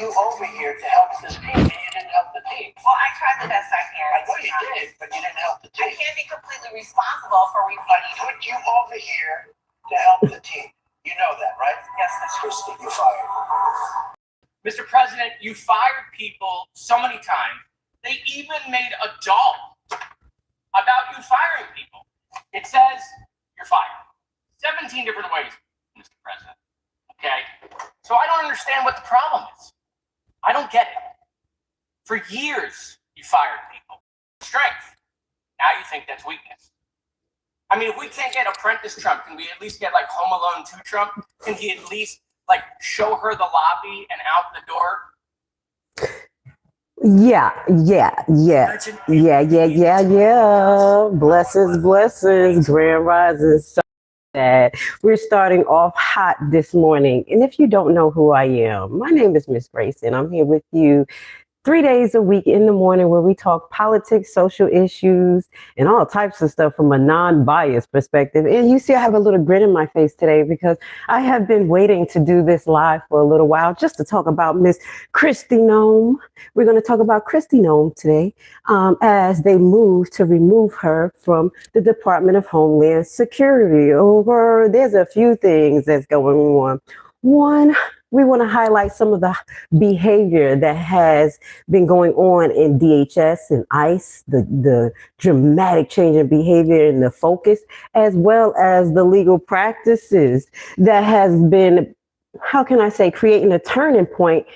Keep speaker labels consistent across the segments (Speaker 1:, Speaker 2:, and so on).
Speaker 1: you over here to help this team, and you didn't help the team.
Speaker 2: Well, I tried the best I can.
Speaker 1: I know you did, but you didn't help the team.
Speaker 2: I can't be completely responsible for
Speaker 1: I put you over here to help the team. You know that, right?
Speaker 2: Yes, Mr.
Speaker 1: Kristi, you're fired.
Speaker 3: Mr. President, you fired people so many times. They even made a doll about you firing people. It says you're fired. 17 different ways, Mr. President. Okay? So I don't understand what the problem is. I don't get it. For years, you fired people. Strength. Now you think that's weakness. I mean, if we can't get Apprentice Trump, can we at least get like Home Alone 2 Trump? Can he at least like show her the lobby and out the door?
Speaker 4: Yeah. Blessings, grand rising. So that we're starting off hot this morning. And if you don't know who I am, my name is Miss Grace, and I'm here with you 3 days a week in the morning where we talk politics, social issues, and all types of stuff from a non-biased perspective. And you see I have a little grin in my face today because I have been waiting to do this live for a little while just to talk about Miss Kristi Noem. We're going to talk about Kristi Noem today as they move to remove her from the Department of Homeland Security. There's a few things that's going on. One, we want to highlight some of the behavior that has been going on in DHS and ICE, the dramatic change in behavior and the focus, as well as the legal practices that has been, how can I say, creating a turning point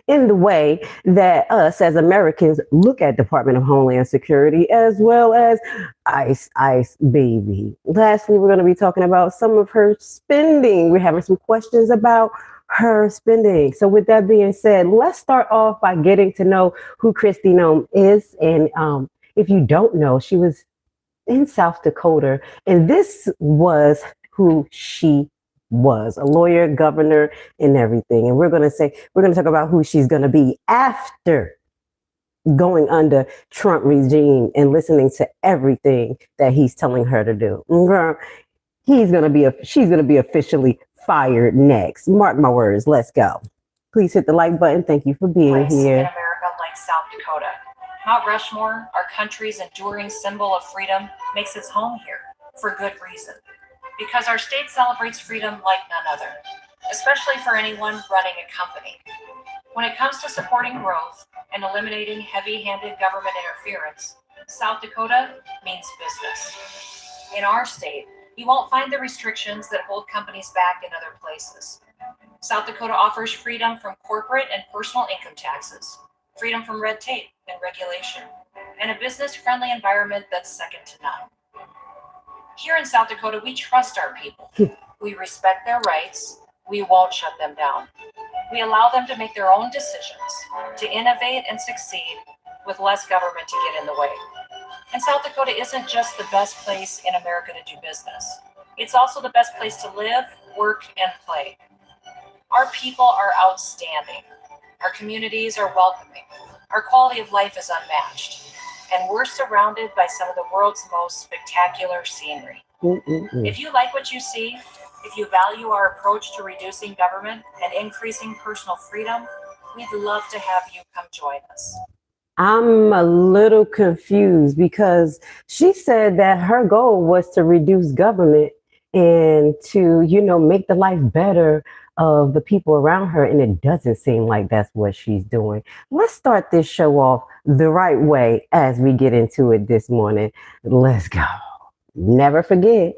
Speaker 4: in the way that us as Americans look at Department of Homeland Security, as well as ICE, baby. Lastly, we're going to be talking about some of her spending. We're having some questions about her spending. So with that being said, let's start off by getting to know who Kristi Noem is. And if you don't know, she was in South Dakota, and this was who she was, a lawyer, governor, and everything. And we're going to talk about who she's going to be after going under Trump regime and listening to everything that he's telling her to do. She's going to be officially fired next. Mark my words. Let's go. Please hit the like button. Thank you for being here.
Speaker 5: In America like South Dakota, Mount Rushmore, our country's enduring symbol of freedom, makes its home here for good reason. Because our state celebrates freedom like none other, especially for anyone running a company. When it comes to supporting growth and eliminating heavy-handed government interference, South Dakota means business. In our state, you won't find the restrictions that hold companies back in other places. South Dakota offers freedom from corporate and personal income taxes, freedom from red tape and regulation, and a business-friendly environment that's second to none. Here in South Dakota, we trust our people. We respect their rights. We won't shut them down. We allow them to make their own decisions, to innovate and succeed with less government to get in the way. And South Dakota isn't just the best place in America to do business. It's also the best place to live, work, and play. Our people are outstanding. Our communities are welcoming. Our quality of life is unmatched. And we're surrounded by some of the world's most spectacular scenery. If you like what you see, if you value our approach to reducing government and increasing personal freedom, we'd love to have you come join us.
Speaker 4: I'm a little confused because she said that her goal was to reduce government and to, make the life better of the people around her. And it doesn't seem like that's what she's doing. Let's start this show off the right way as we get into it this morning. Let's go. Never forget.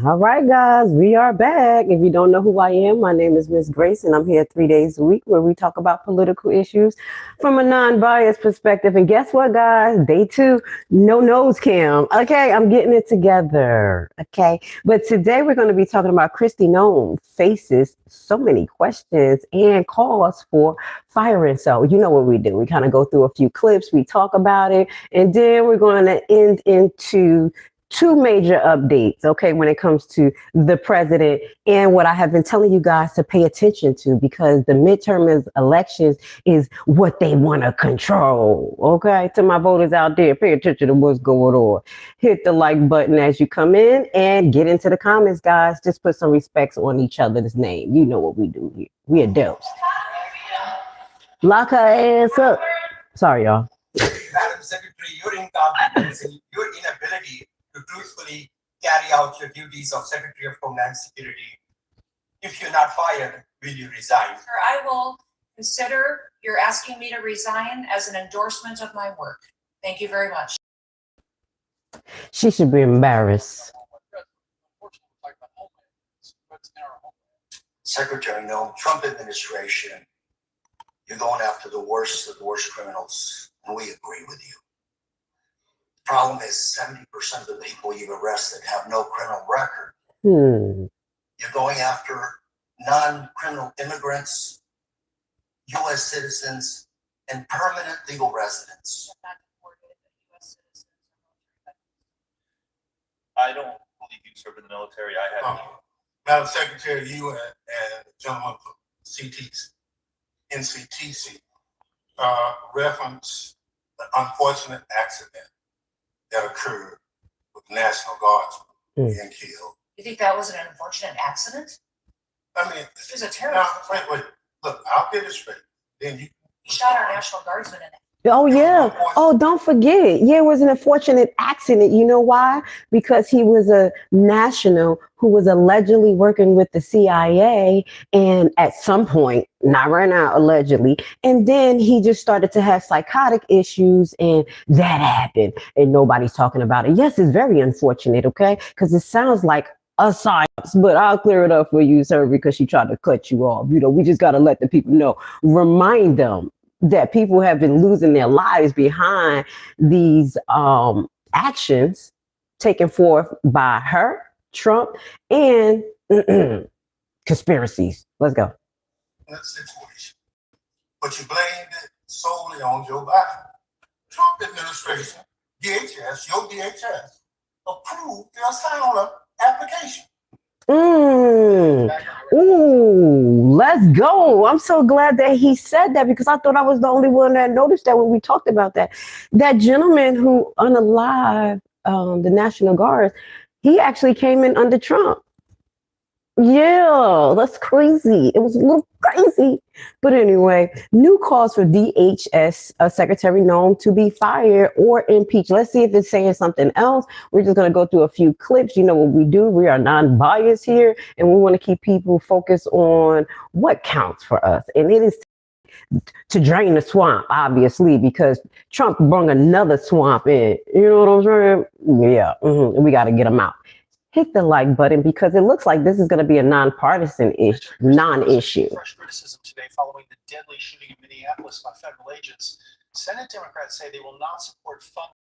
Speaker 4: All right, guys, we are back. If you don't know who I am, my name is Miss Grace, and I'm here 3 days a week where we talk about political issues from a non-biased perspective. And guess what, guys? Day 2, no nose cam. Okay, I'm getting it together. Okay, but today we're going to be talking about Kristi Noem faces so many questions and calls for firing. So you know what we do. We kind of go through a few clips, we talk about it, and then we're going to end into 2 major updates, okay, when it comes to the president and what I have been telling you guys to pay attention to, because the midterm elections is what they want to control, okay? To my voters out there, pay attention to what's going on. Hit the like button as you come in and get into the comments, guys. Just put some respects on each other's name. You know what we do here. We adults. Lock her ass up. Sorry, y'all.
Speaker 1: Madam Secretary, your incompetence and your inability to truthfully carry out your duties of Secretary of Homeland Security. If you're not fired, will you resign?
Speaker 5: Sir, I will consider your asking me to resign as an endorsement of my work. Thank you very much.
Speaker 4: She should be embarrassed.
Speaker 1: Secretary Noem, Trump administration, you're going after the worst of the worst criminals, and we agree with you. The problem is 70% of the people you've arrested have no criminal record. You're going after non-criminal immigrants, U.S. citizens, and permanent legal residents.
Speaker 6: I don't believe you served in the military. I have.
Speaker 7: Madam Secretary, you and the gentleman from NCTC referenced the unfortunate accident that occurred with National Guardsmen being killed.
Speaker 5: You think that was an unfortunate accident?
Speaker 7: I mean,
Speaker 5: It was a terrible.
Speaker 7: no, wait. Look, I'll get it straight. Then you
Speaker 5: shot our National Guardsmen in it.
Speaker 4: Oh, yeah. Oh, don't forget. Yeah, it was an unfortunate accident. You know why? Because he was a national who was allegedly working with the CIA. And at some point, not right now, allegedly. And then he just started to have psychotic issues. And that happened. And nobody's talking about it. Yes, it's very unfortunate, okay? Because it sounds like a science, but I'll clear it up for you, sir, because she tried to cut you off. You know, we just got to let the people know, remind them that people have been losing their lives behind these actions taken forth by her, Trump, and conspiracies. Let's go.
Speaker 7: that situation. But you blamed it solely on Joe Biden. Trump administration, DHS, your DHS, approved the asylum application.
Speaker 4: Ooh, let's go. I'm so glad that he said that, because I thought I was the only one that noticed that when we talked about that. That gentleman who unalived the National Guard, he actually came in under Trump. Yeah, that's crazy. It was a little crazy. But anyway, new calls for DHS Secretary Noem to be fired or impeached. Let's see if it's saying something else. We're just going to go through a few clips. You know what we do. We are non-biased here, and we want to keep people focused on what counts for us. And it is to drain the swamp, obviously, because Trump brought another swamp in. You know what I'm saying? Yeah, and we got to get them out. Hit the like button, because it looks like this is going to be a non-partisan non-issue.
Speaker 8: Fresh criticism today following the deadly shooting in Minneapolis by federal agents. Senate Democrats say they will not support funding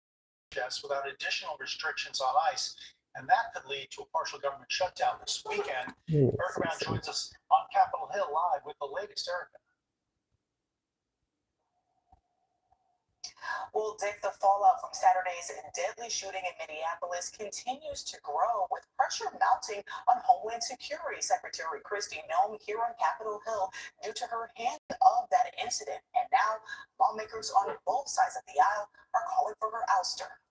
Speaker 8: without additional restrictions on ICE, and that could lead to a partial government shutdown this weekend. Erica Brown joins us on Capitol Hill live with the latest. Erica.
Speaker 2: Well, Dick, the fallout from Saturday's deadly shooting in Minneapolis continues to grow, with pressure mounting on Homeland Security Secretary Kristi Noem here on Capitol Hill due to her hand of that incident. And now lawmakers on both sides of the aisle are calling for her ouster.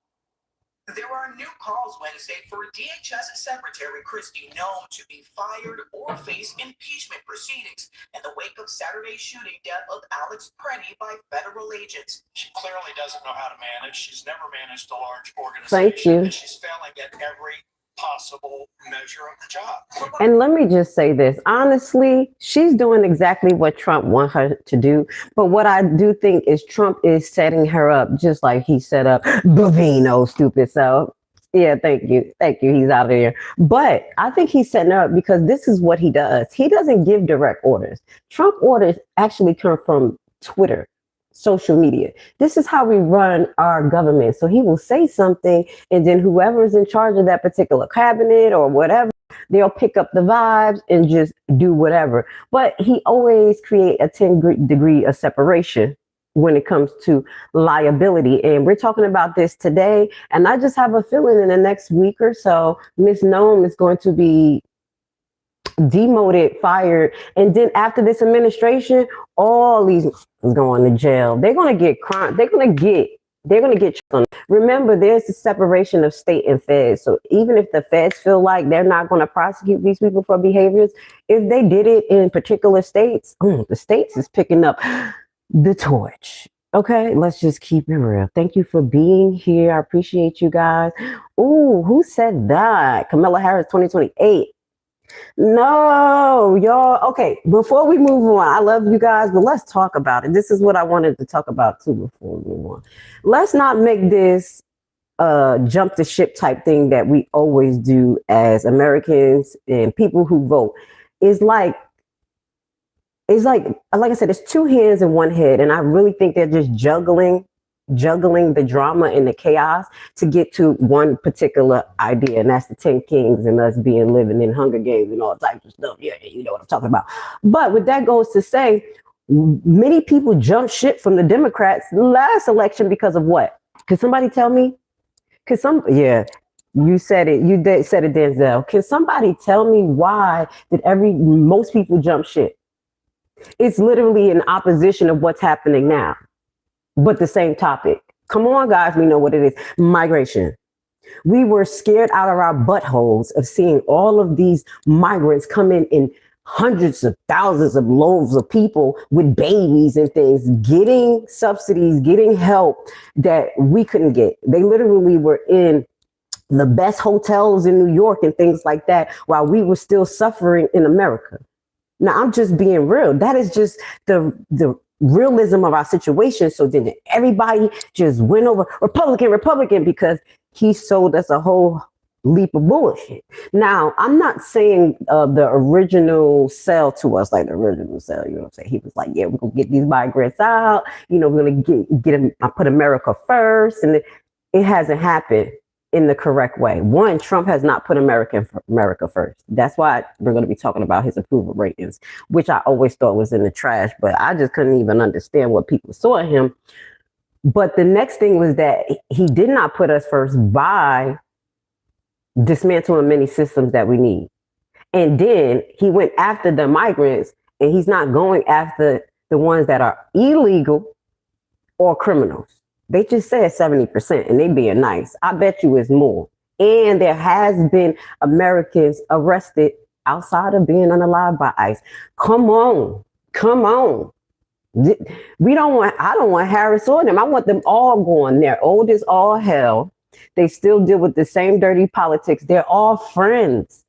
Speaker 2: There are new calls Wednesday for DHS Secretary Kristi Noem to be fired or face impeachment proceedings in the wake of Saturday's shooting death of Alex Preddy by federal agents.
Speaker 8: She clearly doesn't know how to manage. She's never managed a large organization.
Speaker 4: Thank you.
Speaker 8: And she's failing at every possible measure of the job.
Speaker 4: And let me just say this. Honestly, she's doing exactly what Trump wants her to do. But what I do think is Trump is setting her up just like he set up Bovino, stupid self. Yeah, thank you. Thank you. He's out of there. But I think he's setting up because this is what he does. He doesn't give direct orders. Trump orders actually come from Twitter, social media. This is how we run our government. So he will say something, and then whoever's in charge of that particular cabinet or whatever, they'll pick up the vibes and just do whatever. But he always create a 10-degree of separation when it comes to liability. And we're talking about this today. And I just have a feeling in the next week or so, Ms. Noem is going to be demoted, fired. And then after this administration, all these is going to jail. They're going to get crime. They're going to get remember, there's a separation of state and feds. So even if the feds feel like they're not going to prosecute these people for behaviors, if they did it in particular states, the states is picking up the torch. Okay, let's just keep it real. Thank you for being here. I appreciate you guys. Ooh, who said that? Kamala Harris 2028. No, y'all. Okay, before we move on, I love you guys, but let's talk about it. This is what I wanted to talk about too before we move on. Let's not make this jump the ship type thing that we always do as Americans and people who vote. It's like I said, it's two hands and one head. And I really think they're just juggling the drama and the chaos to get to one particular idea. And that's the 10 Kings and us living in Hunger Games and all types of stuff. Yeah, you know what I'm talking about. But what that goes to say, many people jumped ship from the Democrats last election because of what? Can somebody tell me? You said it. You said it, Denzel. Can somebody tell me why did most people jump ship? It's literally in opposition of what's happening now, but the same topic. Come on, guys. We know what it is. Migration. We were scared out of our buttholes of seeing all of these migrants come in hundreds of thousands of loads of people with babies and things, getting subsidies, getting help that we couldn't get. They literally were in the best hotels in New York and things like that while we were still suffering in America. Now, I'm just being real. That is just the realism of our situation. So then everybody just went over Republican because he sold us a whole leap of bullshit. Now, I'm not saying the original sell to us, like the original sell, you know what I'm saying? He was like, yeah, we're going to get these migrants out. You know, we're going to get them, put America first. And it hasn't happened in the correct way. One, Trump has not put America first. That's why we're going to be talking about his approval ratings, which I always thought was in the trash, but I just couldn't even understand what people saw in him. But the next thing was that he did not put us first by dismantling many systems that we need. And then he went after the migrants, and he's not going after the ones that are illegal or criminals. They just said 70% and they being nice. I bet you it's more. And there has been Americans arrested outside of being unalived by ICE. Come on. I don't want Harris or them. I want them all going there. Old as all hell. They still deal with the same dirty politics. They're all friends.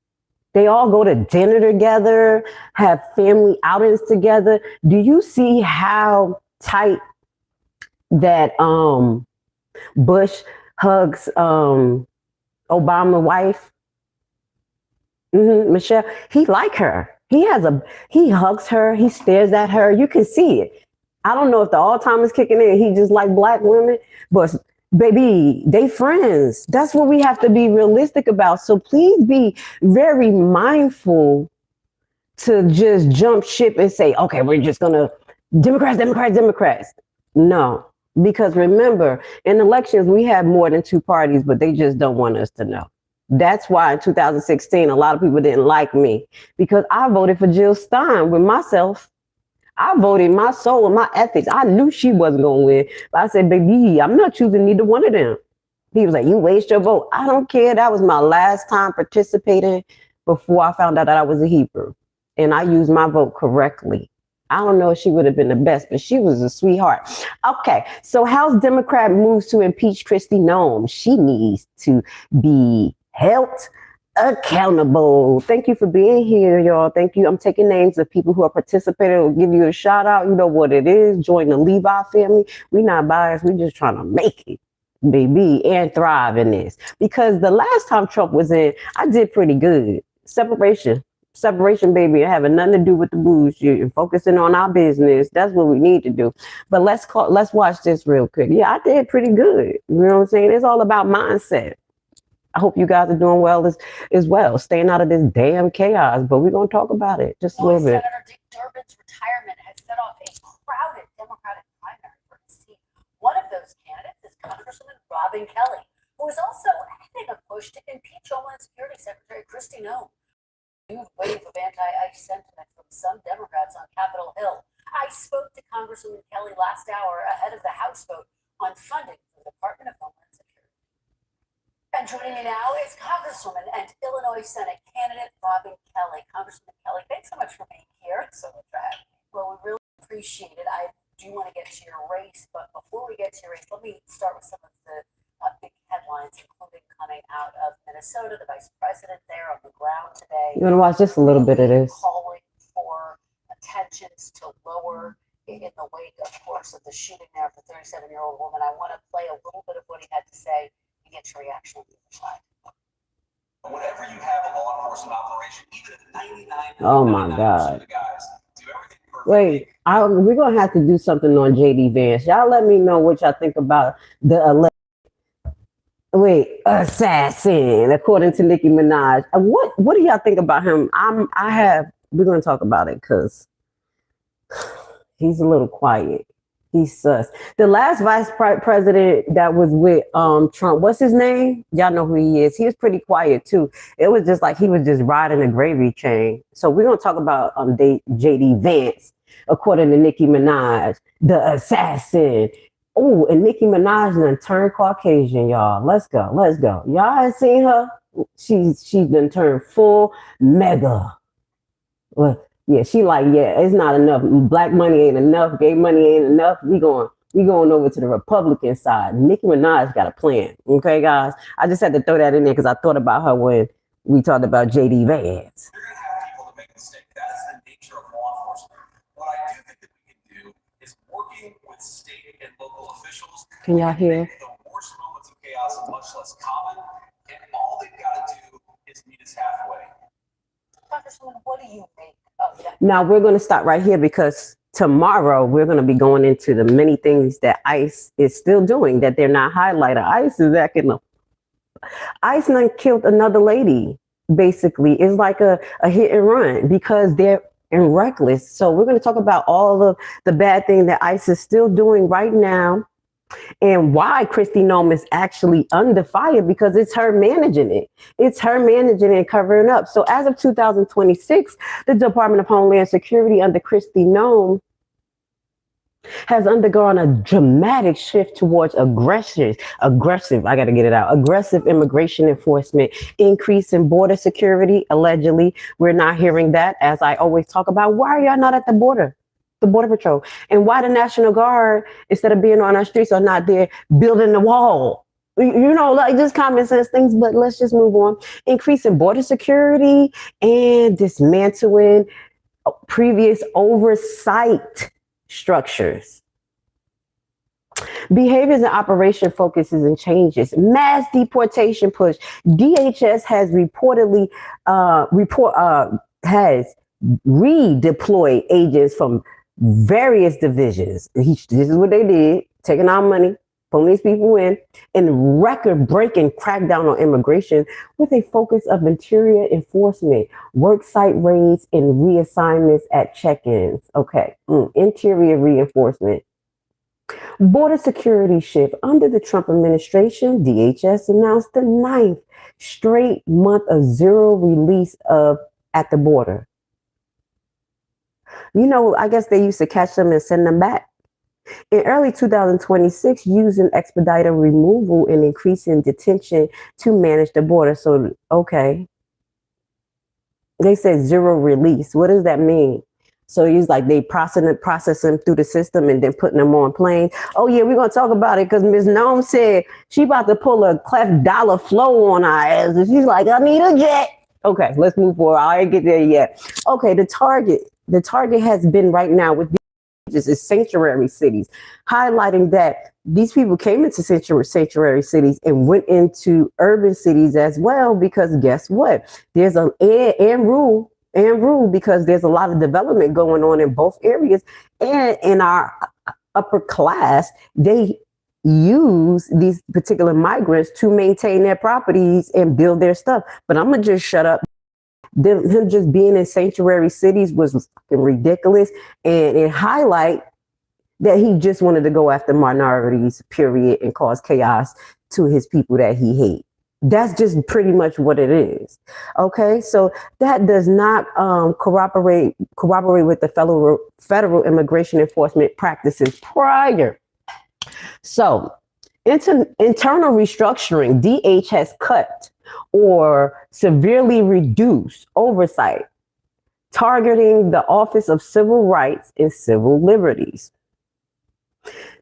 Speaker 4: They all go to dinner together, have family outings together. Do you see how tight that Bush hugs Obama wife? Michelle, he like her. He hugs her, he stares at her. You can see it. I don't know if the Alzheimer's kicking in. He just like black women, but baby, they friends. That's what we have to be realistic about. So please be very mindful to just jump ship and say, okay, we're just gonna Democrats. No, because remember, in elections, we have more than two parties, but they just don't want us to know. That's why in 2016, a lot of people didn't like me because I voted for Jill Stein with myself. I voted my soul and my ethics. I knew she wasn't going to win. But I said, baby, I'm not choosing neither one of them. He was like, you waste your vote. I don't care. That was my last time participating before I found out that I was a Hebrew. And I used my vote correctly. I don't know if she would have been the best, but she was a sweetheart. Okay, so House Democrat moves to impeach Kristi Noem. She needs to be held accountable. Thank you for being here, y'all. Thank you. I'm taking names of people who are participating. We'll give you a shout out. You know what it is. Join the Levi family. We're not biased. We're just trying to make it. baby, and thrive in this. Because the last time Trump was in, I did pretty good. Separation, baby, having nothing to do with the bullshit, focusing on our business. That's what we need to do. But let's watch this real quick. Yeah, I did pretty good. You know what I'm saying? It's all about mindset. I hope you guys are doing well as well, staying out of this damn chaos. But we're gonna talk about it just a little bit.
Speaker 9: Senator Dick Durbin's retirement has set off a crowded Democratic primary for his seat. One of those candidates is Congresswoman Robin Kelly, who is also heading a push to impeach Homeland Security Secretary Kristi Noem. New wave of anti-ICE sentiment from some Democrats on Capitol Hill. I spoke to Congresswoman Kelly last hour ahead of the House vote on funding for the Department of Homeland Security. And joining me now is Congresswoman and Illinois Senate candidate Robin Kelly. Congresswoman Kelly, thanks so much for being here. Thanks so much for having me. Well, we really appreciate it. I do want to get to your race, but before we get to your race, let me start with some of the big headlines, including coming out of Minnesota, the vice president there on the ground today.
Speaker 4: You want to watch just a little bit of this?
Speaker 9: Calling for tensions to lower in the wake, of course, of the shooting there of the 37-year-old woman. I want to play a little bit of what he had to say and get your reaction on the other side.
Speaker 10: Whenever you have a law enforcement operation, even 99,
Speaker 4: oh my God.
Speaker 10: of the guys do everything perfectly.
Speaker 4: Wait, we're gonna have to do something on JD Vance. Y'all let me know what y'all think about the assassin, according to Nicki Minaj. What do y'all think about him? We're gonna talk about it because he's a little quiet. He's sus. The last vice president that was with Trump, what's his name? Y'all know who he is. He was pretty quiet too. It was just like he was just riding a gravy train. So we're gonna talk about JD Vance, according to Nicki Minaj, the assassin. Oh, and Nicki Minaj done turned Caucasian, y'all. Let's go. Y'all ain't seen her? She's done turned full mega. Well, yeah, she like, yeah, it's not enough. Black money ain't enough. Gay money ain't enough. We going over to the Republican side. Nicki Minaj got a plan. Okay, guys. I just had to throw that in there because I thought about her when we talked about JD Vance.
Speaker 10: You're going to have people that make mistakes. That is the nature of law enforcement. What I do think that we can do is working with state and local officials.
Speaker 4: Can y'all hear?
Speaker 10: The worst moments of chaos are much less common, and all they've got to do is meet us halfway.
Speaker 9: Congresswoman, what do you think of that?
Speaker 4: Now we're going to stop right here because tomorrow we're going to be going into the many things that ICE is still doing that they're not highlighted. ICE is acting up. ICE done killed another lady. Basically, it's like a hit and run because they're reckless. So we're going to talk about all of the bad thing that ICE is still doing right now. And why Kristi Noem is actually under fire because it's her managing it. It's her managing and covering up. So as of 2026, the Department of Homeland Security under Kristi Noem has undergone a dramatic shift towards aggressive immigration enforcement, increase in border security. Allegedly, we're not hearing that. As I always talk about, why are y'all not at the border? The Border Patrol, and why the National Guard, instead of being on our streets, are not there building the wall. You know, like just common sense things, but let's just move on. Increasing border security and dismantling previous oversight structures. Behaviors and operation focuses and changes. Mass deportation push. DHS has reportedly has redeployed agents from various divisions. This is what they did, taking our money, pulling these people in record-breaking crackdown on immigration with a focus of interior enforcement, work site raids, and reassignments at check-ins. Okay, interior reinforcement. Border security shift. Under the Trump administration, DHS announced the 9th straight month of zero release at the border. You know, I guess they used to catch them and send them back. In early 2026, using expedited removal and increasing detention to manage the border. So, okay. They said zero release. What does that mean? So he's like they process them through the system and then putting them on planes. Oh yeah, we're gonna talk about it because Ms. Noem said she about to pull a Clef Dollar flow on our ass. And she's like, I need a jet. Okay, let's move forward. I ain't get there yet. Okay, the target has been right now with pages is sanctuary cities, highlighting that these people came into sanctuary cities and went into urban cities as well, because guess what? There's and rule because there's a lot of development going on in both areas. And in our upper class, they use these particular migrants to maintain their properties and build their stuff. But I'm gonna just shut up. Him just being in sanctuary cities was fucking ridiculous, and it highlight that he just wanted to go after minorities, period, and cause chaos to his people that he hates. That's just pretty much what it is. Okay, so that does not corroborate with the federal immigration enforcement practices prior. So internal restructuring, DH has cut or severely reduced oversight, targeting the Office of Civil Rights and Civil Liberties.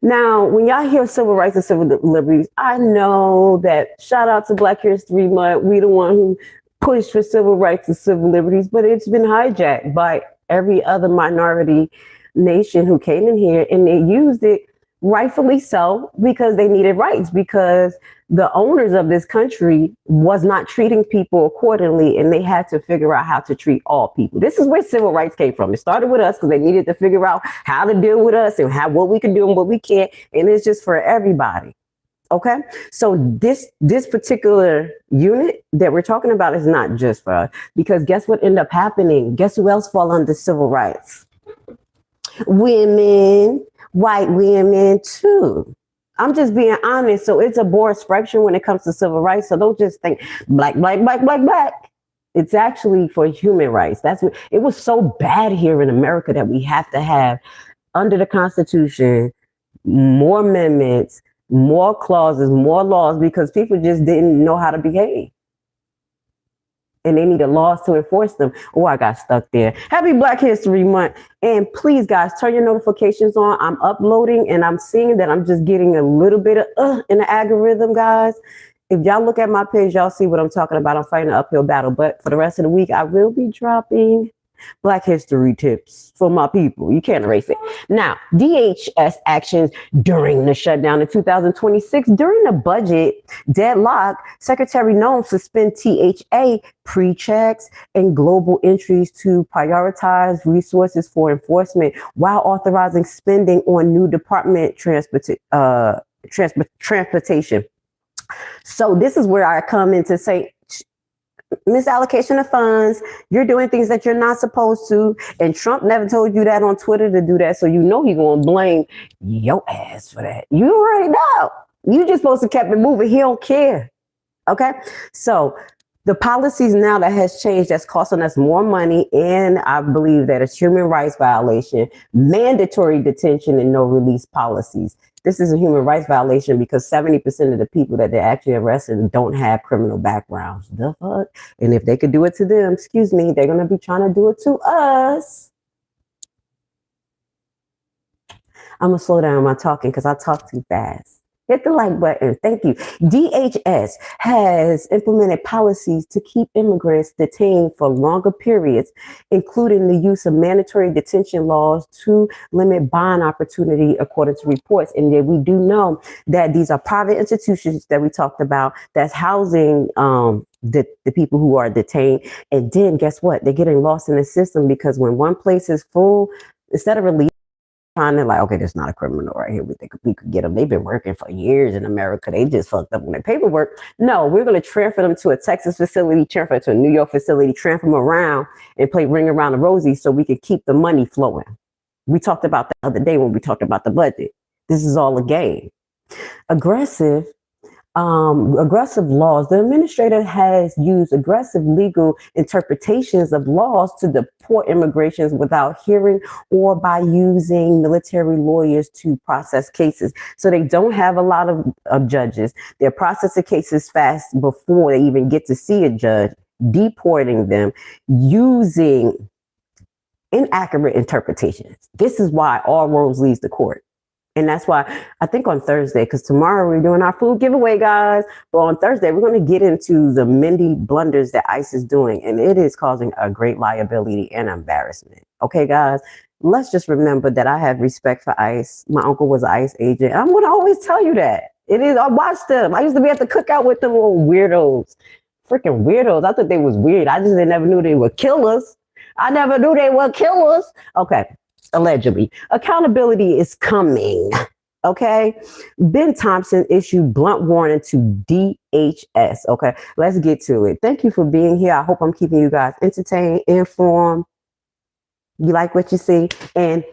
Speaker 4: Now, when y'all hear civil rights and civil liberties, I know that, shout out to Black History Month, we the one who pushed for civil rights and civil liberties, but it's been hijacked by every other minority nation who came in here, and they used it rightfully so because they needed rights, because the owners of this country was not treating people accordingly, and they had to figure out how to treat all people. This is where civil rights came from. It started with us because they needed to figure out how to deal with us and what we can do and what we can't, and it's just for everybody. Okay, so this particular unit that we're talking about is not just for us, because guess what ended up happening? Guess who else fall under civil rights? Women, white women too. I'm just being honest. So it's a broad spectrum when it comes to civil rights. So don't just think black. It's actually for human rights. That's what it was so bad here in America that we have to have under the Constitution more amendments, more clauses, more laws, because people just didn't know how to behave. And they needed laws to enforce them. Oh, I got stuck there. Happy Black History Month. And please, guys, turn your notifications on. I'm uploading and I'm seeing that I'm just getting a little bit of in the algorithm, guys. If y'all look at my page, y'all see what I'm talking about. I'm fighting an uphill battle. But for the rest of the week, I will be dropping Black history tips for my people. You can't erase it. Now, DHS actions during the shutdown in 2026. During the budget deadlock, Secretary Noem suspend THA pre-checks and global entries to prioritize resources for enforcement while authorizing spending on new department transportation. So this is where I come in to say, misallocation of funds, you're doing things that you're not supposed to, and Trump never told you that on Twitter to do that, so you know he's gonna blame your ass for that. You already know. You just supposed to keep it moving. He don't care. Okay, so the policies now that has changed, that's costing us more money, and I believe that it's human rights violation, mandatory detention and no release policies. This is a human rights violation because 70% of the people that they're actually arresting don't have criminal backgrounds. The fuck? And if they could do it to them, excuse me, they're going to be trying to do it to us. I'm going to slow down my talking because I talk too fast. Hit the like button. Thank you. DHS has implemented policies to keep immigrants detained for longer periods, including the use of mandatory detention laws to limit bond opportunity, according to reports. And yet we do know that these are private institutions that we talked about that's housing the people who are detained. And then guess what? They're getting lost in the system because when one place is full, instead of releasing, trying to like, okay, there's not a criminal right here. We think we could get them. They've been working for years in America. They just fucked up on their paperwork. No, we're going to transfer them to a Texas facility, transfer to a New York facility, transfer them around and play ring around the rosy so we could keep the money flowing. We talked about that the other day when we talked about the budget. This is all a game. Aggressive laws. The administrator has used aggressive legal interpretations of laws to deport immigrations without hearing or by using military lawyers to process cases. So they don't have a lot of judges. They're processing cases fast before they even get to see a judge, deporting them using inaccurate interpretations. This is why all roads leads to court. And that's why I think on Thursday, because tomorrow we're doing our food giveaway, guys. But on Thursday, we're going to get into the many blunders that ICE is doing. And it is causing a great liability and embarrassment. Okay, guys, let's just remember that I have respect for ICE. My uncle was an ICE agent. I'm going to always tell you that. It is. I watched them. I used to be at the cookout with them little weirdos. Freaking weirdos. I thought they was weird. I just never knew they were killers. I never knew they were killers. Okay, allegedly. Accountability is coming. Okay. Ben Thompson issued blunt warning to DHS. Okay, let's get to it. Thank you for being here. I hope I'm keeping you guys entertained, informed. You like what you see, and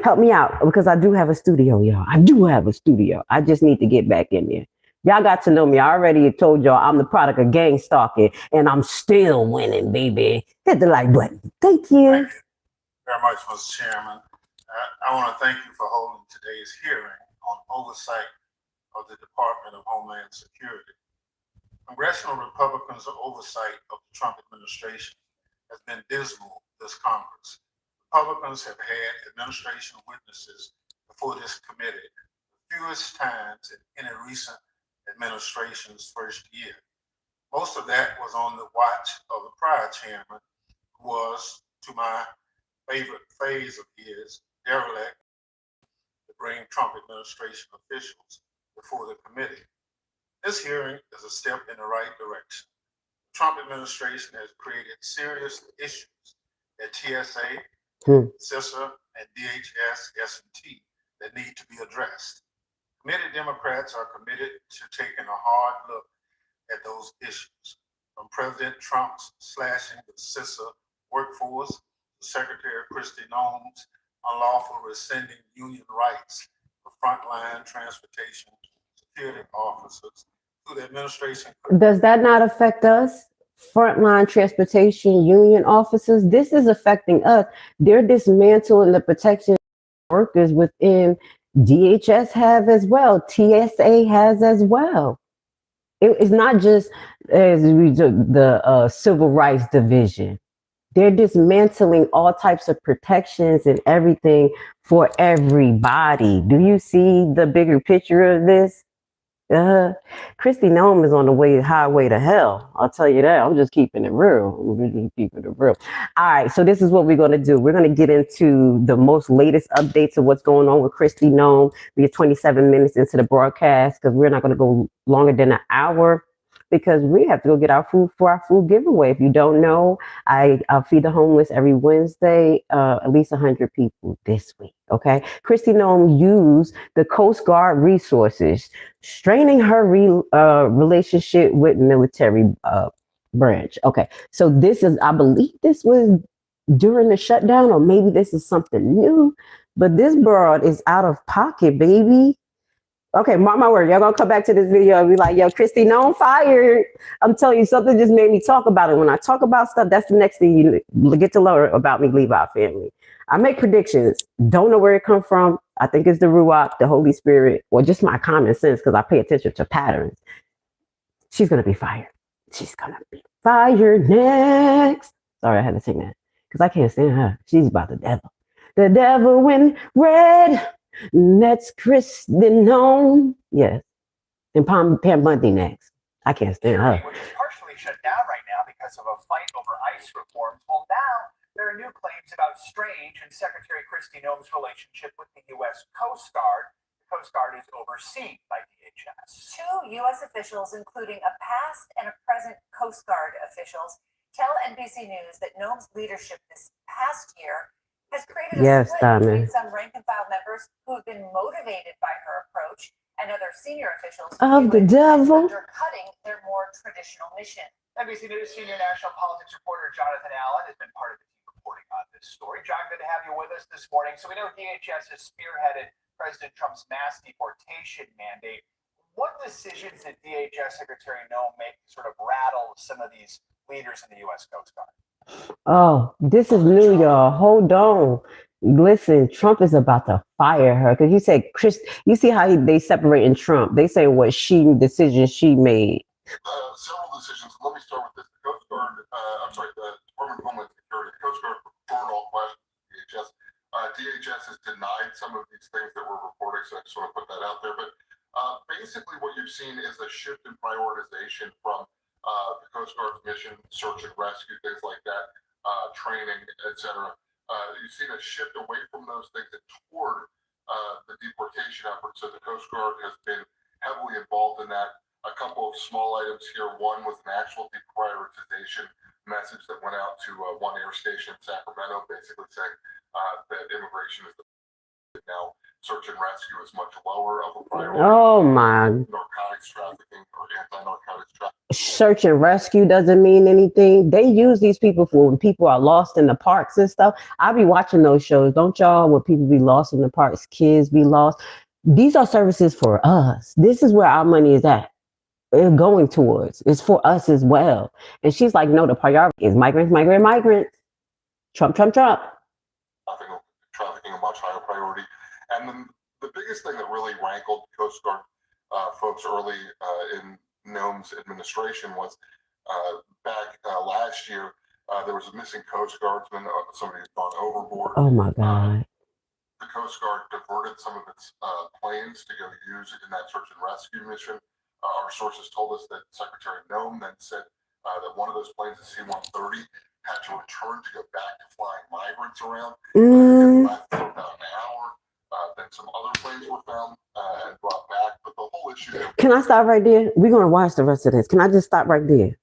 Speaker 4: help me out because I do have a studio, y'all. I do have a studio. I just need to get back in there. Y'all got to know me. I already told y'all I'm the product of gang stalking, and I'm still winning, baby. Hit the like button. Thank you.
Speaker 7: Thank you very much, Mr. Chairman. I want to thank you for holding today's hearing on oversight of the Department of Homeland Security. Congressional Republicans' oversight of the Trump administration has been dismal this Congress. Republicans have had administration witnesses before this committee the fewest times in any recent administration's first year. Most of that was on the watch of the prior chairman, who was, to my favorite phase of his, derelict to bring Trump administration officials before the committee. This hearing is a step in the right direction. The Trump administration has created serious issues at TSA, CISA, and DHS, S&T that need to be addressed. Committee Democrats are committed to taking a hard look at those issues, from President Trump's slashing the CISA workforce to Secretary Kristi Noem's unlawful rescinding union rights for frontline transportation security officers to the administration.
Speaker 4: Does that not affect us? Frontline transportation union officers, this is affecting us. They're dismantling the protection workers within DHS have as well. TSA has as well. It's not just as the Civil Rights Division. They're dismantling all types of protections and everything for everybody. Do you see the bigger picture of this? Kristi Noem is on the highway to hell. I'll tell you that. I'm just keeping it real. All right. So this is what we're going to do. We're going to get into the most latest updates of what's going on with Kristi Noem. We're 27 minutes into the broadcast because we're not going to go longer than an hour because we have to go get our food for our food giveaway. If you don't know, I'll feed the homeless every Wednesday, at least 100 people this week. Okay. Kristi Noem used the Coast Guard resources, straining her relationship with military branch. Okay. So this is, I believe this was during the shutdown, or maybe this is something new, but this broad is out of pocket, baby. Okay, mark my word. Y'all gonna come back to this video and be like, yo, Kristi Noem Fired. I'm telling you, something just made me talk about it. When I talk about stuff, that's the next thing you get to learn about me, Levi family. I make predictions. Don't know where it come from. I think it's the Ruach, the Holy Spirit, or just my common sense because I pay attention to patterns. She's gonna be fired. She's gonna be fired next. Sorry, I had to sing that because I can't stand her. She's about the devil. The devil in red. That's Kristi Noem. Yes. And Pam Bundy next. I can't stand her.
Speaker 11: Which is partially shut down right now because of a fight over ICE reforms. Well, now there are new claims about Strange and Secretary Kristi Noem's relationship with the U.S. Coast Guard. The Coast Guard is overseen by DHS.
Speaker 9: Two U.S. officials, including a past and a present Coast Guard officials, tell NBC News that Noem's leadership this past year has created a split between some rank-and-file members who have been motivated by her approach and other senior officials
Speaker 4: of the devil
Speaker 9: undercutting their more traditional mission.
Speaker 11: NBC News senior national politics reporter Jonathan Allen has been part of the team reporting on this story. John, good to have you with us this morning. So we know DHS has spearheaded President Trump's mass deportation mandate. What decisions did DHS Secretary Noem make to sort of rattle some of these leaders in the U.S. Coast Guard?
Speaker 4: Oh, this is new, y'all. Hold on. Listen, Trump is about to fire her because you said, you see how they separate in Trump. They say what decisions she made.
Speaker 7: Several decisions. Let me start with this. The Coast Guard, the Department of Homeland Security, the Coast Guard referred all questions to DHS. DHS has denied some of these things that we're reporting, so I just want to put that out there. But basically what you've seen is a shift in prioritization from the Coast Guard's mission, search and rescue, things like that, training, etc., you've seen a shift away from those things and toward the deportation effort. So the Coast Guard has been heavily involved in that. A couple of small items here. One was an actual deprioritization message that went out to one air station in Sacramento, basically saying that immigration is now search and rescue is much lower of a priority.
Speaker 4: Oh my.
Speaker 7: Narcotics trafficking or anti-narcotics trafficking.
Speaker 4: Search and rescue doesn't mean anything. They use these people for when people are lost in the parks and stuff. I'll be watching those shows, don't y'all, where people be lost in the parks, kids be lost. These are services for us. This is where our money is at. It's going towards. It's for us as well. And she's like, no, the priority is migrants. Trump.
Speaker 7: Trafficking a much higher priority. And then the biggest thing that really rankled Coast Guard folks early in Noem's administration was back last year, there was a missing Coast Guardsman, somebody who's gone overboard.
Speaker 4: Oh my God.
Speaker 7: The Coast Guard diverted some of its planes to go use in that search and rescue mission. Our sources told us that Secretary Noem then said that one of those planes, the C-130, had to return to go back to flying migrants around. Left for about an hour. Then some other planes were found and brought back. But the whole issue.
Speaker 4: Can I stop right there? We're gonna watch the rest of this. Can I just stop right there?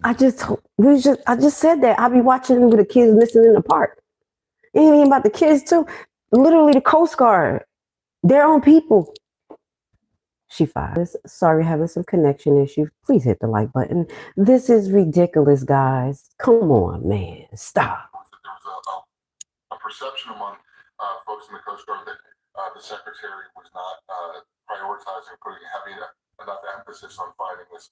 Speaker 4: I just said that. I'll be watching with the kids missing in the park. It ain't even about the kids too. Literally the Coast Guard. Their own people. She fired. Sorry, having some connection issues. Please hit the like button. This is ridiculous, guys. Come on, man. Stop.
Speaker 7: There was a perception among folks in the Coast Guard that the secretary was not prioritizing, putting enough emphasis on finding this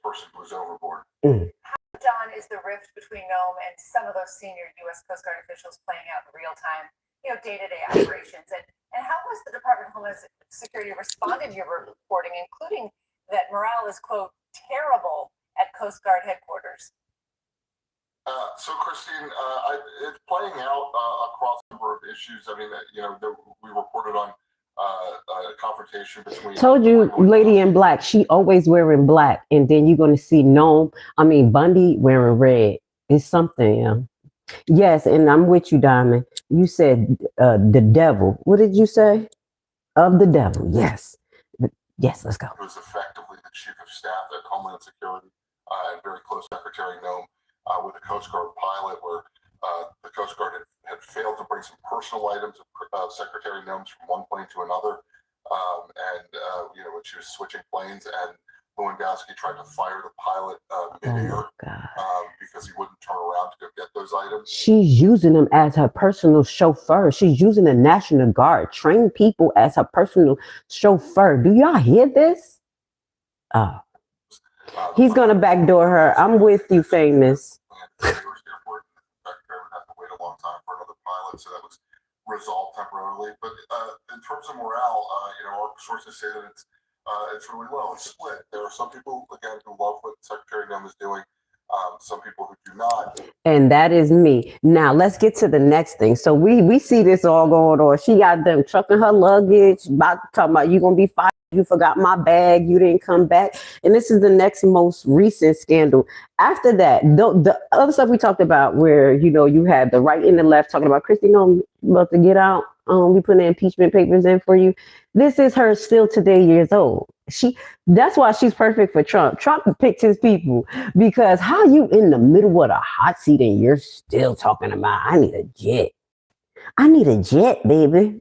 Speaker 7: person who was overboard.
Speaker 9: How, John, is the rift between Noem and some of those senior U.S. Coast Guard officials playing out in real time, day-to-day operations? And how was the Department of Homeland Security responding to your reporting, including that morale is, quote, terrible at Coast Guard headquarters?
Speaker 7: So, Christine, it's playing out across a number of issues. I mean, we reported on a confrontation between.
Speaker 4: Told you, lady in black. She always wearing black, and then you're going to see Bundy wearing red. It's something. Yeah. Yes, and I'm with you, Diamond. You said the devil. What did you say? Of the devil. Yes. Yes, let's go.
Speaker 7: It was effectively the chief of staff at Homeland Security and very close Secretary Noem with a Coast Guard pilot where the Coast Guard had failed to bring some personal items of Secretary Noem's from one plane to another. When she was switching planes and Lewandowski tried to fire the pilot midair because he wouldn't turn around to go get those items.
Speaker 4: She's using them as her personal chauffeur. She's using the National Guard, trained people as her personal chauffeur. Do y'all hear this? He's going to backdoor her. I'm with you, famous.
Speaker 7: The secretary would have to wait a long time for another pilot, so that was resolved temporarily. But in terms of morale, our sources say that it's really low. It's split. There are some people, again, who love what Secretary Noem is doing. Some people who do not.
Speaker 4: And that is me. Now, let's get to the next thing. So we see this all going on. She got them trucking her luggage, talking about you going to be fired. You forgot my bag. You didn't come back. And this is the next most recent scandal. After that, the other stuff we talked about where, you had the right and the left talking about Kristi Noem about to get out. We put the impeachment papers in for you. This is her still today years old. That's why she's perfect for Trump. Trump picked his people because how you in the middle of the hot seat and you're still talking about, I need a jet. I need a jet, baby.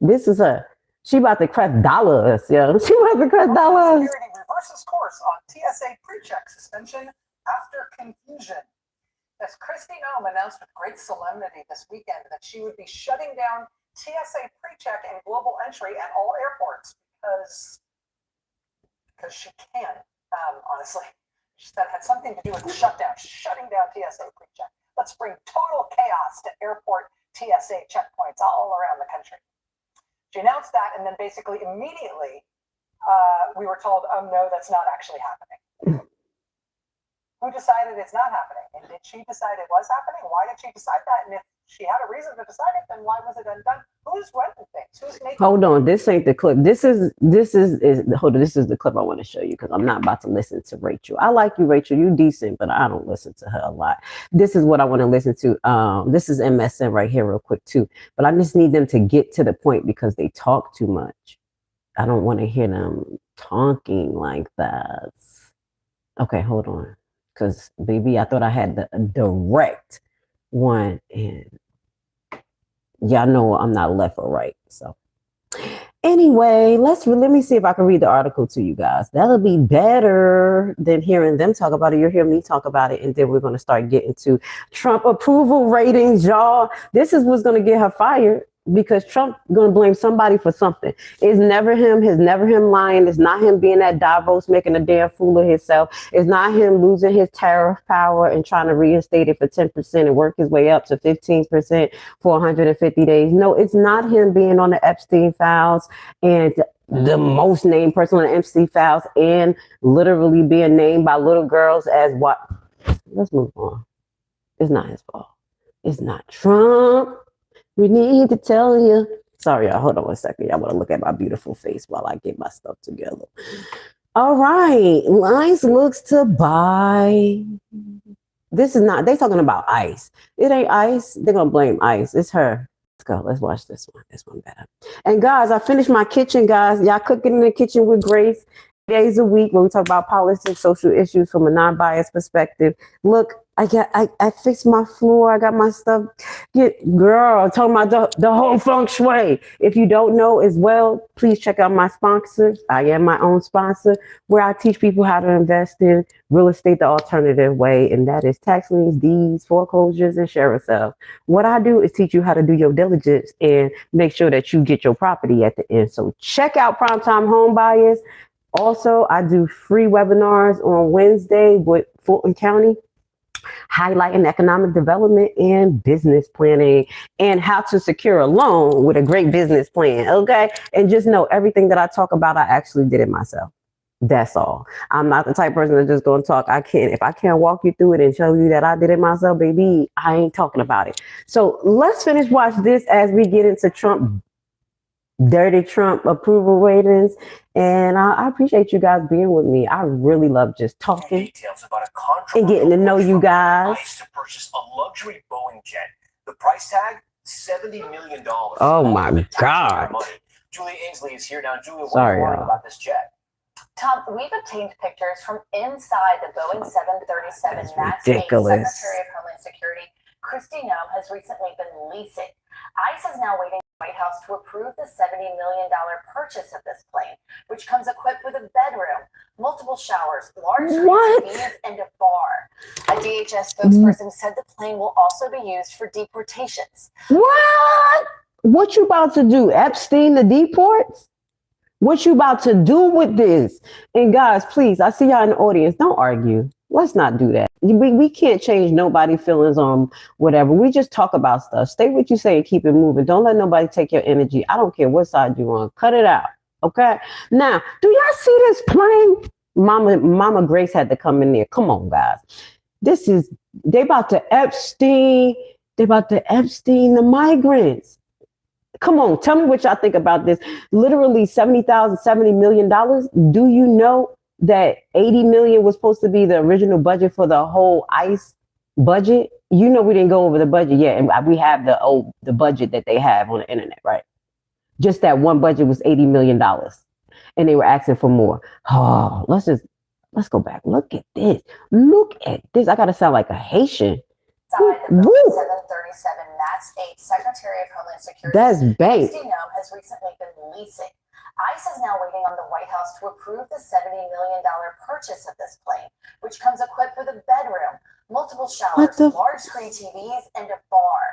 Speaker 4: She about to crush dollars, yo. She about to crush dollars.
Speaker 2: Security reverses course on TSA pre-check suspension after confusion. As Kristi Noem announced with great solemnity this weekend that she would be shutting down TSA pre-check and global entry at all airports because she can, honestly. She said it had something to do with the shutting down TSA pre-check. Let's bring total chaos to airport TSA checkpoints all around the country. She announced that, and then basically immediately we were told, oh no, that's not actually happening. Who decided it's not happening? And did she decide it was happening? Why did she decide that? And if she had a reason to decide it, then why was it undone? Who's running things? Who's making?
Speaker 4: Hold on, this ain't the clip. This is hold on. This is the clip I want to show you because I'm not about to listen to Rachel. I like you, Rachel. You decent, but I don't listen to her a lot. This is what I want to listen to. This is MSN right here, real quick too. But I just need them to get to the point because they talk too much. I don't want to hear them talking like that. Okay, hold on, because baby, I thought I had the direct one and. Y'all know I'm not left or right. So anyway, let me see if I can read the article to you guys. That'll be better than hearing them talk about it. You'll hear me talk about it. And then we're going to start getting to Trump approval ratings, y'all. This is what's going to get her fired because Trump going to blame somebody for something. It's never him. It's never him lying. It's not him being at Davos making a damn fool of himself. It's not him losing his tariff power and trying to reinstate it for 10% and work his way up to 15% for 150 days. No, it's not him being on the Epstein files and the most named person on the Epstein files and literally being named by little girls as what? Let's move on. It's not his fault. It's not Trump. We need to tell you. Sorry, y'all. Hold on one second. Y'all want to look at my beautiful face while I get my stuff together. All right. LIENS looks to buy. This is not, they talking about ICE. It ain't ICE. They're going to blame ICE. It's her. Let's go. Let's watch this one. This one better. And guys, I finished my kitchen, guys. Y'all cooking in the kitchen with Grace days a week when we talk about politics, social issues from a non-biased perspective. Look, I fixed my floor. I got my stuff. Girl, talking about the whole feng shui. If you don't know as well, please check out my sponsors. I am my own sponsor where I teach people how to invest in real estate the alternative way. And that is tax liens, deeds, foreclosures, and share sales. What I do is teach you how to do your diligence and make sure that you get your property at the end. So check out Primetime Home Buyers. Also, I do free webinars on Wednesday with Fulton County, highlighting economic development and business planning and how to secure a loan with a great business plan. Okay. And just know everything that I talk about, I actually did it myself. That's all. I'm not the type of person that's just going to talk. If I can't walk you through it and show you that I did it myself, baby, I ain't talking about it. So let's finish watch this as we get into dirty Trump approval ratings. And I appreciate you guys being with me. I really love just talking
Speaker 10: Details about a
Speaker 4: and getting to know you guys.
Speaker 10: ICE to purchase a luxury Boeing jet. The price tag, $70 million.
Speaker 4: Oh my God.
Speaker 10: Julia Ainsley is here now. Julia, what
Speaker 4: Sorry,
Speaker 10: are you worried
Speaker 4: y'all.
Speaker 10: about this jet?
Speaker 9: Tom, we've obtained pictures from inside the Boeing 737
Speaker 4: That's
Speaker 9: MAX 8
Speaker 4: ridiculous.
Speaker 9: Secretary of Homeland Security Kristi Noem has recently been leasing. ICE is now waiting for the White House to approve the $70 million purchase of this plane, which comes equipped with a bedroom, multiple showers, large TVs, and a bar. A DHS spokesperson said the plane will also be used for deportations.
Speaker 4: What? What you about to do? Epstein the deports? What you about to do with this? And guys, please, I see y'all in the audience. Don't argue. Let's not do that. We can't change nobody's feelings on whatever. We just talk about stuff. Stay what you say and keep it moving. Don't let nobody take your energy. I don't care what side you're on. Cut it out. Okay? Now, do y'all see this plane? Mama Grace had to come in there. Come on, guys. They about to Epstein the migrants. Come on, tell me what y'all think about this. Literally $70 million. Do you know that 80 million was supposed to be the original budget for the whole ICE budget? You know, we didn't go over the budget yet. And we have the budget that they have on the internet, right? Just that one budget was $80 million. And they were asking for more. Oh, let's go back. Look at this. I got to sound like a Haitian.
Speaker 9: Inside the Boeing 737 MAX 8 Secretary of Homeland Security
Speaker 4: That's bank.
Speaker 9: Kristi Noem has recently been leasing. ICE is now waiting on the White House to approve the $70 million purchase of this plane, which comes equipped with a bedroom, multiple showers, large screen TVs, and a bar.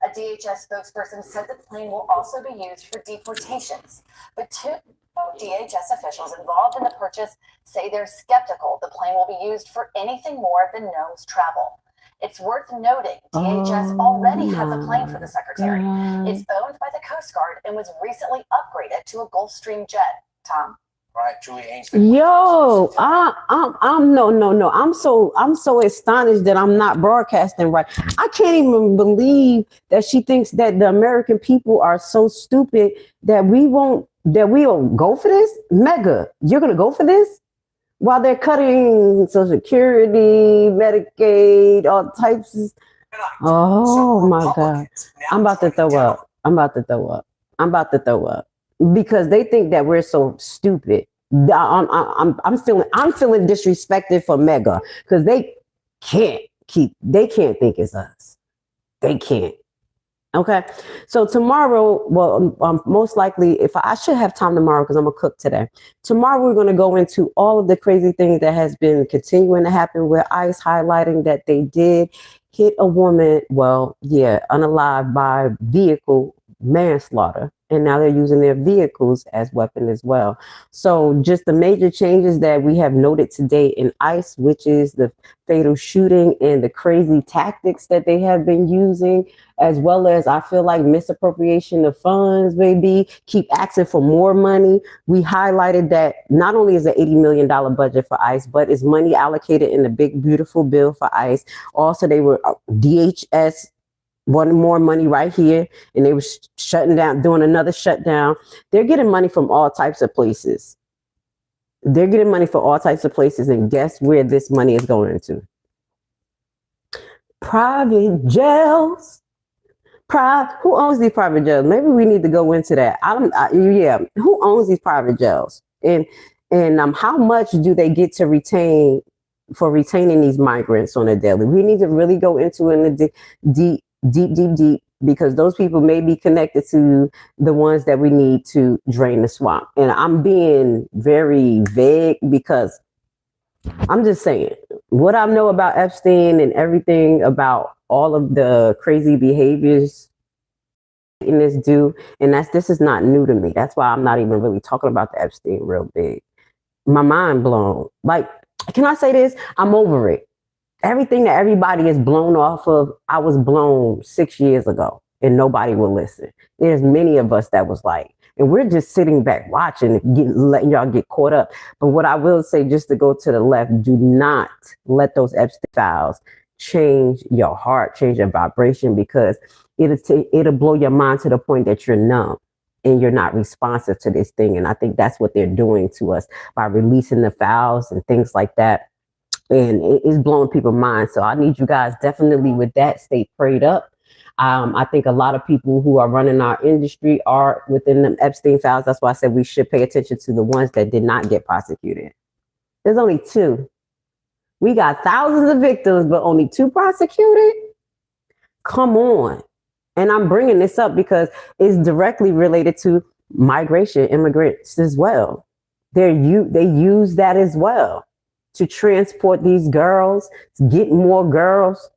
Speaker 9: A DHS spokesperson said the plane will also be used for deportations. But two DHS officials involved in the purchase say they're skeptical the plane will be used for anything more than Noem's travel. It's worth noting DHS already has a plane for the secretary. It's owned by the Coast Guard and was recently upgraded to a Gulfstream jet. Tom?
Speaker 11: right? Julie Haynes.
Speaker 4: Yo, I'm no. I'm so astonished that I'm not broadcasting right. I can't even believe that she thinks that the American people are so stupid that we'll go for this. Mega, you're gonna go for this while they're cutting Social Security, Medicaid, all types of. Oh my God, I'm about to throw up. I'm about to throw up because they think that we're so stupid. I'm feeling disrespected for Mega because they can't think it's us. They can't. Okay. So tomorrow, well, most likely, if I should have time tomorrow because I'm gonna cook today. Tomorrow we're gonna go into all of the crazy things that has been continuing to happen with ICE highlighting that they did hit a woman, unalived by vehicle manslaughter. And now they're using their vehicles as weapons as well. So just the major changes that we have noted today in ICE, which is the fatal shooting and the crazy tactics that they have been using, as well as I feel like misappropriation of funds, maybe keep asking for more money. We highlighted that not only is an $80 million budget for ICE, but is money allocated in the big, beautiful bill for ICE. Also, they were DHS wanted more money right here, and they were shutting down, doing another shutdown. They're getting money from all types of places. And guess where this money is going to? Private jails. Who owns these private jails? Maybe we need to go into that. Who owns these private jails? And how much do they get to retain for retaining these migrants on a daily? We need to really go into it in the deep, because those people may be connected to the ones that we need to drain the swamp. And I'm being very vague because I'm just saying what I know about Epstein and everything about all of the crazy behaviors in this dude. And this is not new to me. That's why I'm not even really talking about the Epstein real big. My mind blown. Like, can I say this? I'm over it. Everything that everybody is blown off of, I was blown 6 years ago and nobody will listen. There's many of us that was like, and we're just sitting back watching, letting y'all get caught up. But what I will say, just to go to the left, do not let those Epstein files change your heart, change your vibration, because it'll blow your mind to the point that you're numb and you're not responsive to this thing. And I think that's what they're doing to us by releasing the files and things like that. And it's blowing people's minds. So I need you guys definitely with that, stay prayed up. I think a lot of people who are running our industry are within the Epstein files. That's why I said we should pay attention to the ones that did not get prosecuted. There's only 2. We got thousands of victims, but only 2 prosecuted? Come on. And I'm bringing this up because it's directly related to migration, immigrants as well. They use that as well to transport these girls, to get more girls.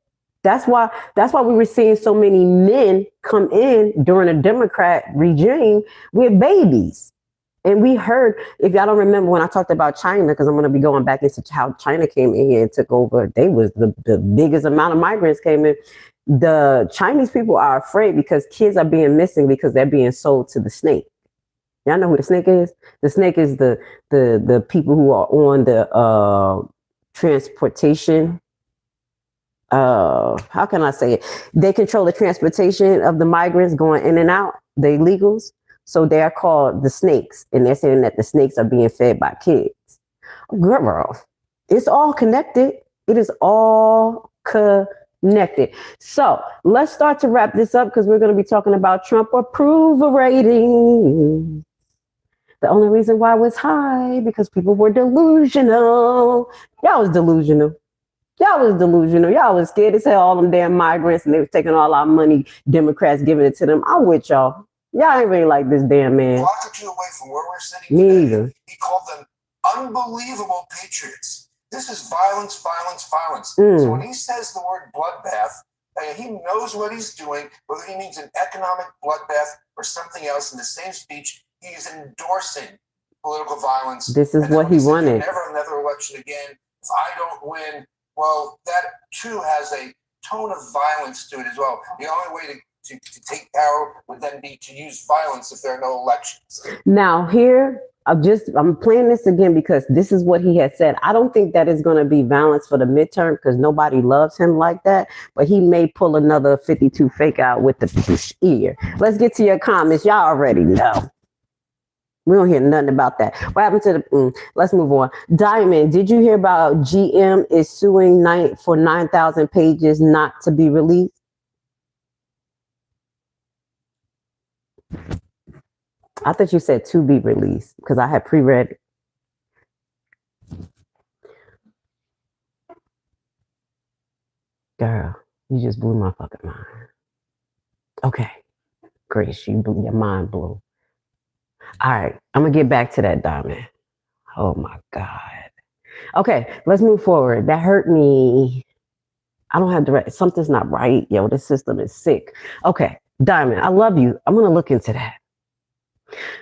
Speaker 4: That's why we were seeing so many men come in during a Democrat regime with babies. And we heard, if y'all don't remember when I talked about China, because I'm going to be going back into how China came in here and took over. They was the biggest amount of migrants came in. The Chinese people are afraid because kids are being missing because they're being sold to the snake. Y'all know who the snake is? The snake is the people who are on the transportation. How can I say it? They control the transportation of the migrants going in and out, the illegals. So they're called the snakes. And they're saying that the snakes are being fed by kids. Girl, it's all connected. It is all connected. So let's start to wrap this up because we're going to be talking about Trump approval rating. The only reason why it was high because people were delusional. Y'all was delusional. Y'all was scared as hell, all them damn migrants, and they was taking all our money, Democrats giving it to them. I'm with y'all. Y'all ain't really like this damn man.
Speaker 1: Block or 2 away from where we're sitting
Speaker 4: Me
Speaker 1: today,
Speaker 4: either.
Speaker 1: he called them unbelievable patriots. This is violence.
Speaker 4: Mm.
Speaker 1: So when he says the word bloodbath, he knows what he's doing, whether he means an economic bloodbath or something else. In the same speech, he is endorsing political violence.
Speaker 4: This is
Speaker 1: And
Speaker 4: what he
Speaker 1: said,
Speaker 4: wanted.
Speaker 1: never another election again. If I don't win, well, that too has a tone of violence to it as well. The only way to
Speaker 12: to take power would then be to use violence if there are no elections.
Speaker 4: Now here, I'm playing this again because this is what he had said. I don't think that is going to be violence for the midterm because nobody loves him like that. But he may pull another 52 fake out with the ear. Let's get to your comments. Y'all already know. We don't hear nothing about that. What happened to the? Let's move on. Diamond, did you hear about GM is suing for 9,000 pages not to be released? I thought you said to be released because I had pre-read. Girl, you just blew my fucking mind. Okay, Grace, your mind blew. All right, I'm gonna get back to that, Diamond. Oh my God. Okay, let's move forward. That hurt me. I don't have something's not right. Yo, this system is sick. Okay, Diamond, I love you. I'm gonna look into that.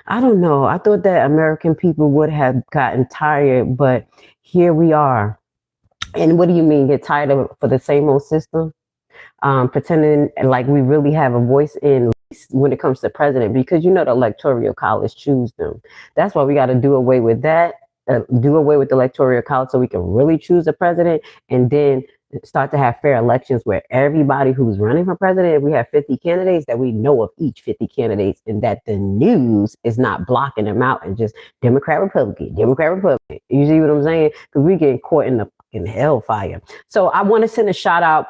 Speaker 4: I don't know. I thought that American people would have gotten tired, but here we are. And what do you mean get tired of for the same old system? Pretending like we really have a voice in when it comes to president, because the electoral college choose them. That's why we got to do away with that. Do away with the electoral college so we can really choose a president, and then start to have fair elections where everybody who's running for president, we have 50 candidates that we know of each 50 candidates, and that the news is not blocking them out and just Democrat, Republican, Democrat, Republican. You see what I'm saying? Because we get caught in the fucking hellfire. So I want to send a shout out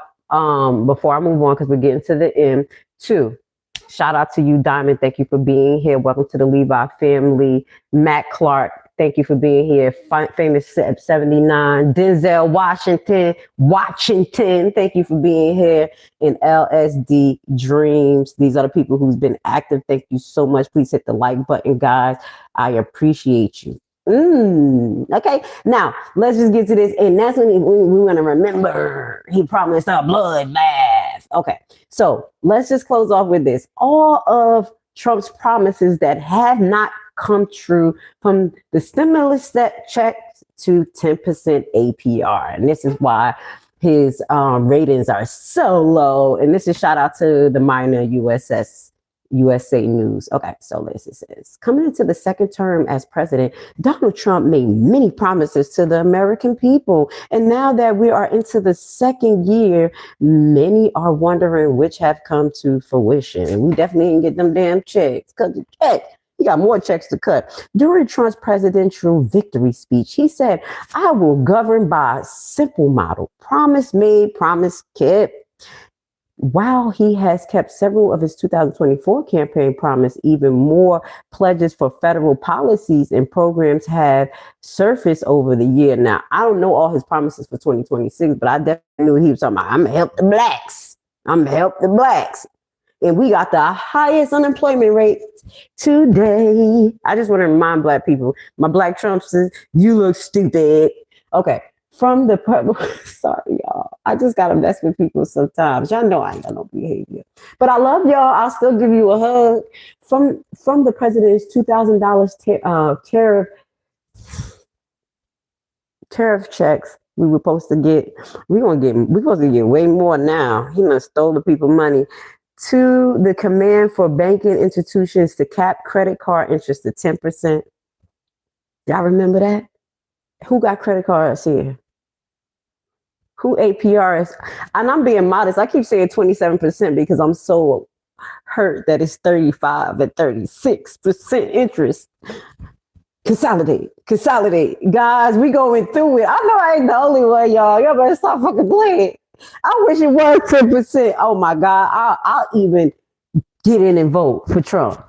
Speaker 4: before I move on, because we're getting to the end too. Shout out to you, Diamond. Thank you for being here. Welcome to the Levi family. Matt Clark, thank you for being here. Famous 79. Denzel Washington, thank you for being here. And LSD Dreams. These are the people who's been active. Thank you so much. Please hit the like button, guys. I appreciate you. Okay, now let's just get to this. And that's when we're going to remember he promised a bloodbath. Okay, so let's just close off with this. All of Trump's promises that have not come true, from the stimulus checks to 10% APR. And this is why his ratings are so low. And this is shout out to the minor USA News. Okay, so this says, coming into the second term as president, Donald Trump made many promises to the American people. And now that we are into the second year, many are wondering which have come to fruition. And we definitely didn't get them damn checks. Cut the check. He got more checks to cut. During Trump's presidential victory speech, he said, I will govern by a simple model. Promise made, promise kept. While he has kept several of his 2024 campaign promise, even more pledges for federal policies and programs have surfaced over the year. Now, I don't know all his promises for 2026, but I definitely knew he was talking about, I'm going to help the blacks. I'm going to help the blacks. And we got the highest unemployment rate today. I just want to remind black people, my black Trumpsters, you look stupid. Okay. From the sorry, y'all. I just gotta mess with people sometimes. Y'all know I ain't got no behavior, but I love y'all. I'll still give you a hug. From the president's $2,000 tariff checks we were supposed to get. We're supposed to get way more now. He done stole the people money. To the command for banking institutions to cap credit card interest to 10%. Y'all remember that? Who got credit cards here? Who APR is? And I'm being modest. I keep saying 27% because I'm so hurt that it's 35 and 36% interest. Consolidate. Guys, we going through it. I know I ain't the only one, y'all. Y'all better stop fucking playing. I wish it was 10%. Oh my God. I'll even get in and vote for Trump.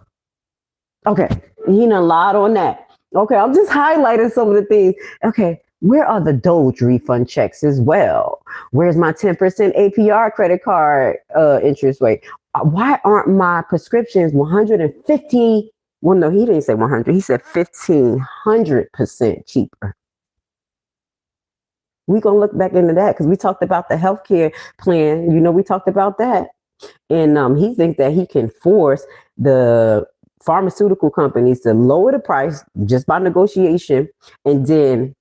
Speaker 4: Okay. He done lied on that. Okay. I'm just highlighting some of the things. Okay. Where are the Doge refund checks as well? Where's my 10% APR credit card interest rate? Why aren't my prescriptions 150? Well, no, he didn't say 100. He said 1,500% cheaper. We're going to look back into that because we talked about the healthcare plan. We talked about that. And he thinks that he can force the pharmaceutical companies to lower the price just by negotiation and then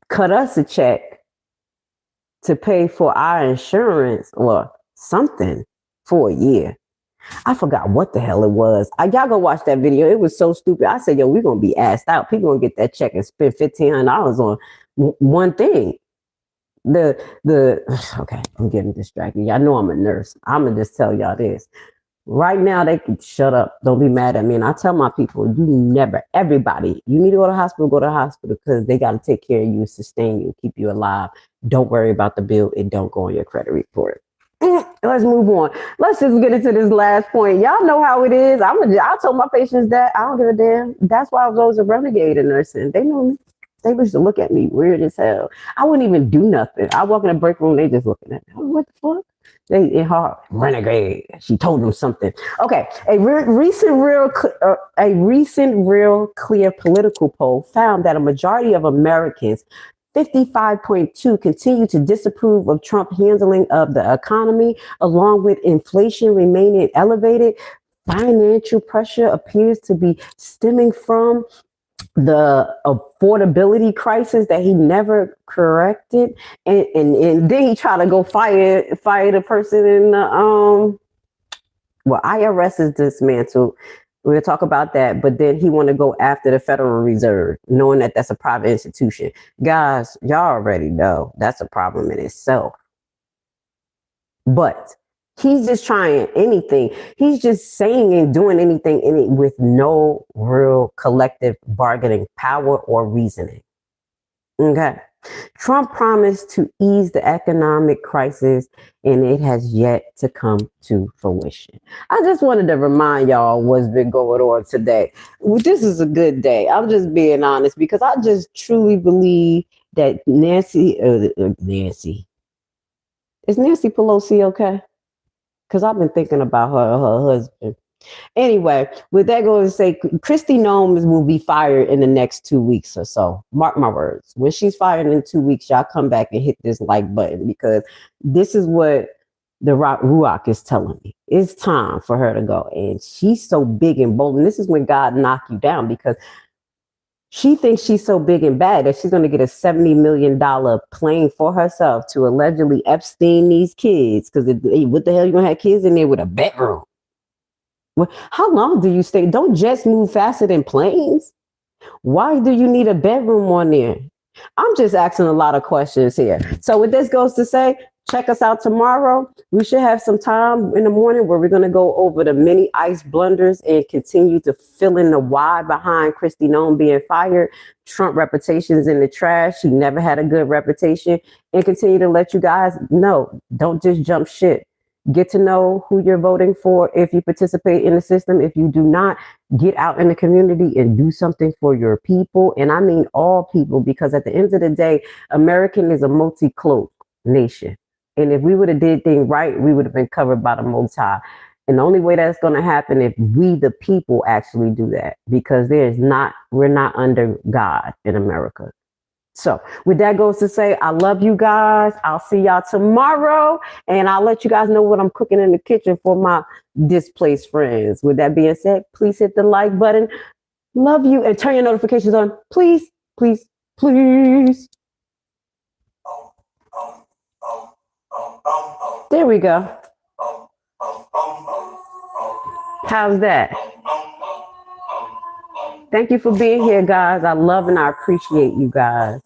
Speaker 4: cut us a check to pay for our insurance or something for a year. I forgot what the hell it was. Y'all go watch that video. It was so stupid. I said, yo, we're going to be asked out. People going to get that check and spend $1,500 on one thing. Okay, I'm getting distracted. Y'all know I'm a nurse. I'm going to just tell y'all this. Right now, they can shut up. Don't be mad at me. And I tell my people, everybody, you need to go to the hospital because they got to take care of you, sustain you, keep you alive. Don't worry about the bill. It don't go on your credit report. Let's move on. Let's just get into this last point. Y'all know how it is. I told my patients that I don't give a damn. That's why I was always a renegade in nursing. They know me. They used to look at me weird as hell. I wouldn't even do nothing. I walk in the break room, they just looking at me. What the fuck? They in her renegade. She told them something. Okay, a recent real clear political poll found that a majority of Americans, 55.2, continue to disapprove of Trump handling of the economy, along with inflation remaining elevated. Financial pressure appears to be stemming from the affordability crisis that he never corrected, and then he tried to go fire the person in the IRS is dismantled. We're gonna talk about that, but then he want to go after the Federal Reserve, knowing that that's a private institution. Guys, y'all already know that's a problem in itself. But he's just trying anything. He's just saying and doing anything with no real collective bargaining power or reasoning. Okay. Trump promised to ease the economic crisis, and it has yet to come to fruition. I just wanted to remind y'all what's been going on today. This is a good day. I'm just being honest because I just truly believe that Nancy, is Nancy Pelosi okay? Because I've been thinking about her husband. Anyway, with that going to say, Kristi Noem will be fired in the next 2 weeks or so. Mark my words. When she's fired in 2 weeks, y'all come back and hit this like button because this is what the Ruach is telling me. It's time for her to go. And she's so big and bold. And this is when God knock you down because she thinks she's so big and bad that she's going to get a $70 million plane for herself to allegedly Epstein these kids. Because what the hell you going to have kids in there with a bedroom? Well, how long do you stay? Don't jets move faster than planes. Why do you need a bedroom on there? I'm just asking a lot of questions here. So what this goes to say, check us out tomorrow. We should have some time in the morning where we're going to go over the many ICE blunders and continue to fill in the why behind Kristi Noem being fired. Trump reputation's in the trash. She never had a good reputation, and continue to let you guys know. Don't just jump ship. Get to know who you're voting for if you participate in the system. If you do not, get out in the community and do something for your people. And I mean all people, because at the end of the day, American is a multi-cloak nation. And if we would have did things right, we would have been covered by the Most High. And the only way that's going to happen if we, the people, actually do that, because we're not under God in America. So with that goes to say, I love you guys. I'll see y'all tomorrow. And I'll let you guys know what I'm cooking in the kitchen for my displaced friends. With that being said, please hit the like button. Love you. And turn your notifications on. Please, please, please. There we go. How's that? Thank you for being here, guys. I love and I appreciate you guys.